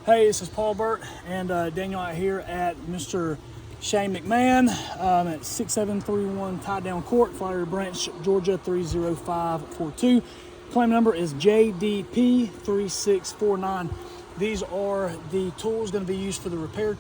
Hey, this is Paul Burt and Daniel out here at Mr. Shane McMahon at 6731 Tie Down Court, Flowery Branch, Georgia 30542. Claim number is jdp3649. These are the tools going to be used for the repair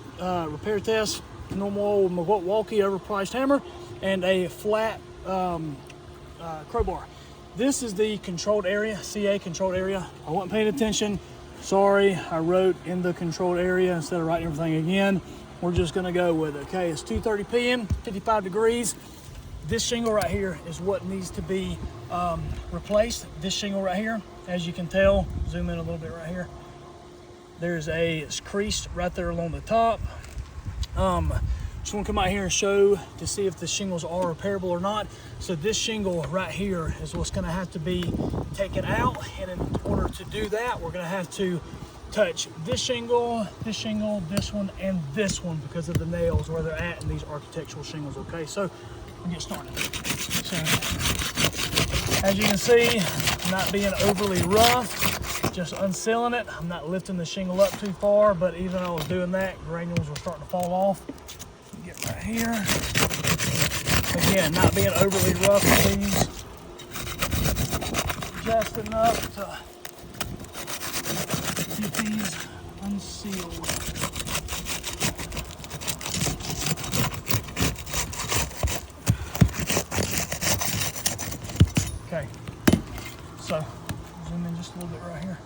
test. Normal old Milwaukee overpriced hammer and a flat crowbar. This is the controlled area, CA controlled area. I wasn't paying attention. Sorry, I wrote in the controlled area instead of writing everything again. We're just gonna go with it, okay? It's 2:30 p.m., 55 degrees. This shingle right here is what needs to be replaced. This shingle right here, as you can tell, zoom in a little bit right here. There's a crease right there along the top. Just want to come out here and show to see if the shingles are repairable or not. So this shingle right here is what's going to have to be taken out, and in order to do that, we're going to have to touch this shingle, this one, and this one because of the nails where they're at in these architectural shingles. Okay, so we'll get started. So as you can see, I'm not being overly rough, just unsealing it. I'm not lifting the shingle up too far, but even though I was doing that, granules were starting to fall off. Get right here. Again, not being overly rough with these. Just enough to keep these unsealed. Okay, so zoom in just a little bit right here.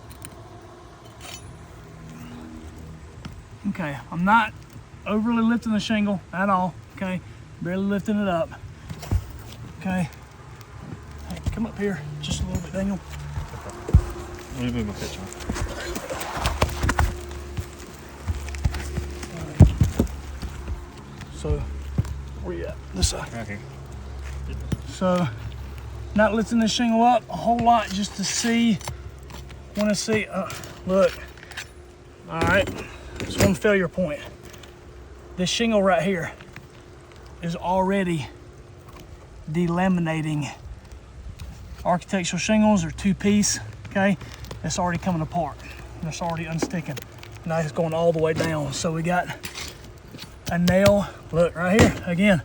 Okay, I'm not overly lifting the shingle at all, okay? Barely lifting it up, okay? Hey, come up here just a little bit, Daniel. Let me move my picture. So, where you at? This side. Right here. So, not lifting the shingle up a whole lot just to see, want to see, look. All right, just one failure point. This shingle right here is already delaminating. Architectural shingles are two-piece, okay? It's already coming apart. It's already unsticking. Now it's going all the way down. So we got a nail, look right here, again.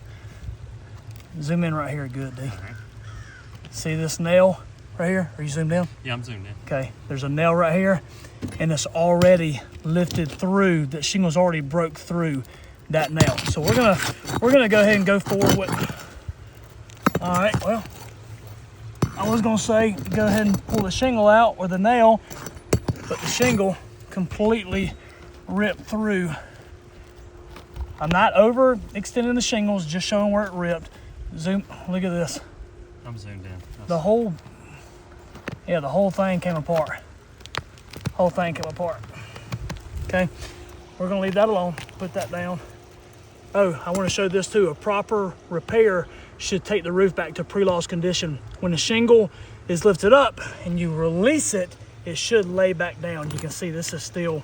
Zoom in right here, good, D. See this nail right here? Are you zoomed in? Yeah, I'm zoomed in. Okay, there's a nail right here, and it's already lifted through, that shingle's already broke through that nail. So we're gonna go ahead and go forward with. All right, well, I was gonna say go ahead and pull the shingle out with a nail, but the shingle completely ripped through. I'm not over extending the shingles, just showing where it ripped. Zoom, look at this. I'm zoomed in. The whole thing came apart. Whole thing came apart. Okay, we're gonna leave that alone, put that down. Oh, I want to show this too. A proper repair should take the roof back to pre-loss condition. When the shingle is lifted up and you release it, it should lay back down. You can see this is still,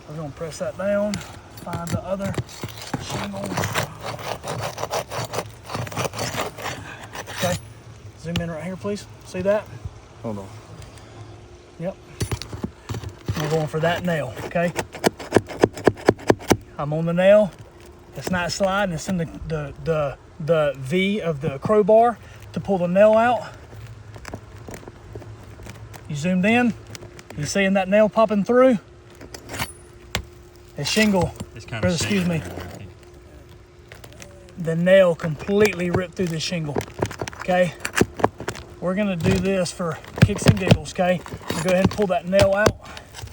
I'm gonna press that down, find the other shingles. Okay, zoom in right here, please. See that? Hold on. Yep. We're going for that nail, okay? I'm on the nail. It's not sliding, it's in the V of the crowbar to pull the nail out. You zoomed in, you seeing that nail popping through? The shingle, Or excuse me, the nail completely ripped through the shingle, okay? We're gonna do this for kicks and giggles, okay? We'll go ahead and pull that nail out,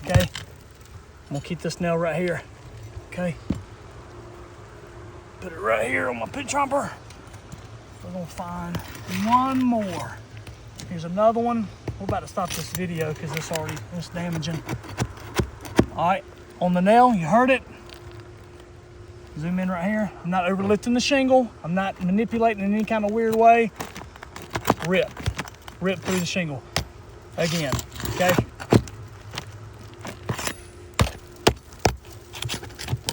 okay? We'll keep this nail right here, okay? Put it right here on my pit chomper. We're gonna find one more. Here's another one. We're about to stop this video because it's damaging. All right, on the nail, you heard it. Zoom in right here. I'm not overlifting the shingle. I'm not manipulating in any kind of weird way. Rip through the shingle. Again, okay?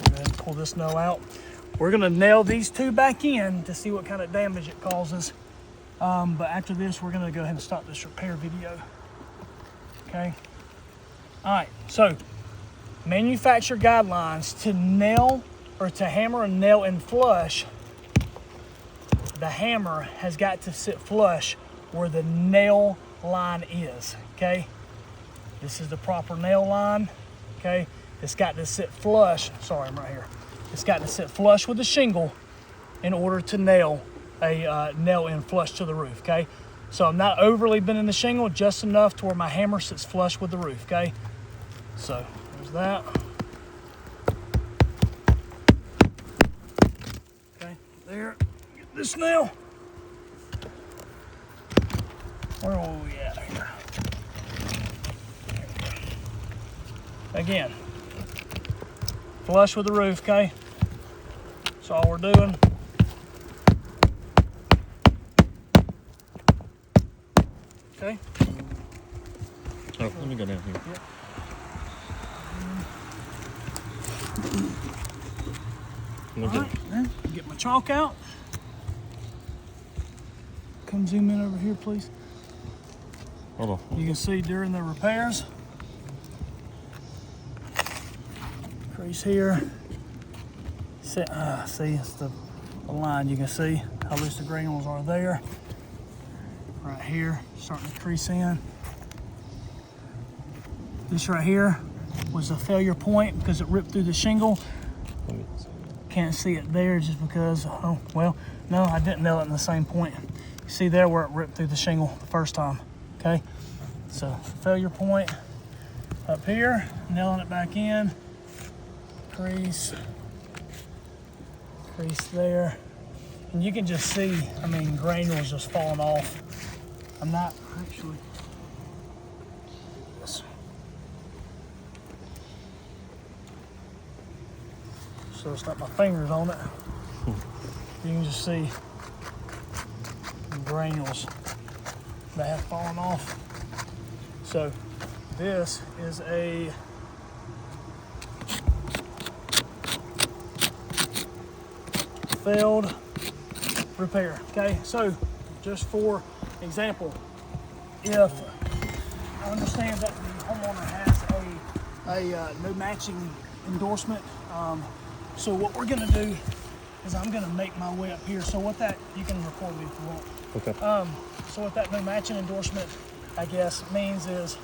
Go ahead and pull this nail out. We're gonna nail these two back in to see what kind of damage it causes. But after this, we're gonna go ahead and stop this repair video. Okay. All right, so manufacturer guidelines to nail or to hammer a nail in flush. The hammer has got to sit flush where the nail line is, okay? This is the proper nail line, okay? It's got to sit flush, sorry, I'm right here. It's got to sit flush with the shingle in order to nail a nail in flush to the roof, okay? So I'm not overly bending the shingle, just enough to where my hammer sits flush with the roof, okay? So there's that. Okay, there, get this nail. Where are we at here? Again, flush with the roof, okay? That's all we're doing. Okay. Oh, let me go down here. Yep. All right, then get my chalk out. Come zoom in over here, please. Hold on. You can see during the repairs. Crease here. See, it's the line. You can see how loose the granules are there. Right here, starting to crease in. This right here was a failure point because it ripped through the shingle. Can't see it there just because, oh, well, no, I didn't nail it in the same point. You see there where it ripped through the shingle the first time, okay? So failure point up here, nailing it back in, crease there. And you can just see, I mean, granules just falling off. I'm not actually, so it's not my fingers on it. You can just see the granules that have fallen off. So this is a failed repair, okay? So just for example, if I understand that the homeowner has a no matching endorsement, so what we're gonna do is I'm gonna make my way up here. So what that, you can record me if you want. Okay. So what that no matching endorsement, I guess, means is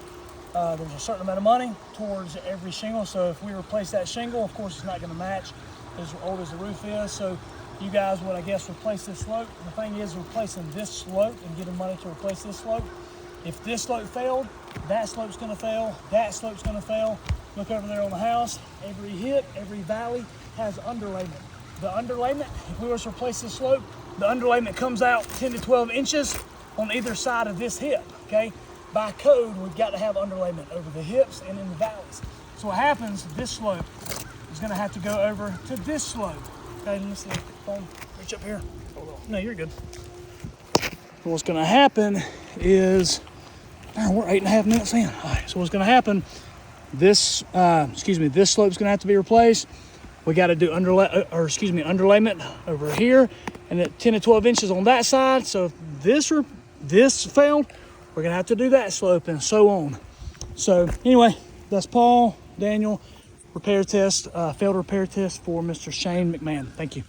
there's a certain amount of money towards every shingle. So if we replace that shingle, of course it's not gonna match as old as the roof is. So you guys would, I guess, replace this slope. The thing is replacing this slope and getting money to replace this slope. If this slope failed, that slope's gonna fail, that slope's gonna fail. Look over there on the house. Every hip, every valley has underlayment. The underlayment, if we were to replace this slope, the underlayment comes out 10 to 12 inches on either side of this hip, okay? By code, we've got to have underlayment over the hips and in the valleys. So what happens, this slope is gonna have to go over to this slope. Okay, let's see, phone, reach up here. No, you're good. What's gonna happen is, we're 8.5 minutes in. All right, so what's gonna happen, this slope's gonna have to be replaced. We gotta do underlayment over here, and at 10 to 12 inches on that side. So if this failed, we're gonna have to do that slope and so on. So anyway, that's Paul, Daniel, repair test, failed repair test for Mr. Shane McMahon. Thank you.